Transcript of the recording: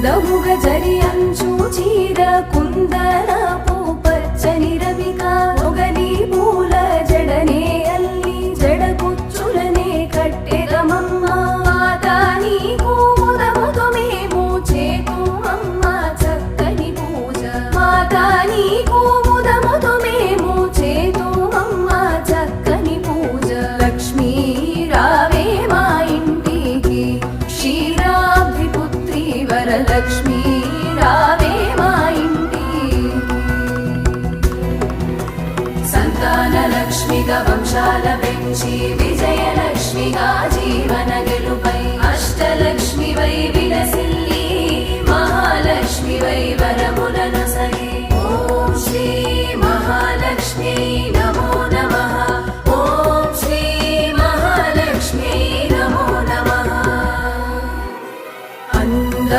అందముగ జరి అంచు చీర కుందనపు పచ్చని రవిక మొగలి పూల జడనే అల్లి జడ కుచ్చులనే కట్టెదమమ్మ మాతా నీకు ముదముతో మేము చేతుమమ్మ చక్కని పూజ మాతా నీకు ముదముతో మేము చేతుమమ్మ చక్కని పూజ లక్ష్మీ రావే మా ఇంటికి క్షీరాబ్ధిపుత్రి వరలక్ష్మీ రావే మా ఇంటికి సంతాన లక్ష్మిగా వంశాల పెంచి విజయలక్ష్మిగా జీవన గెలుపై అష్టలక్ష్మి వై విలసిల్ల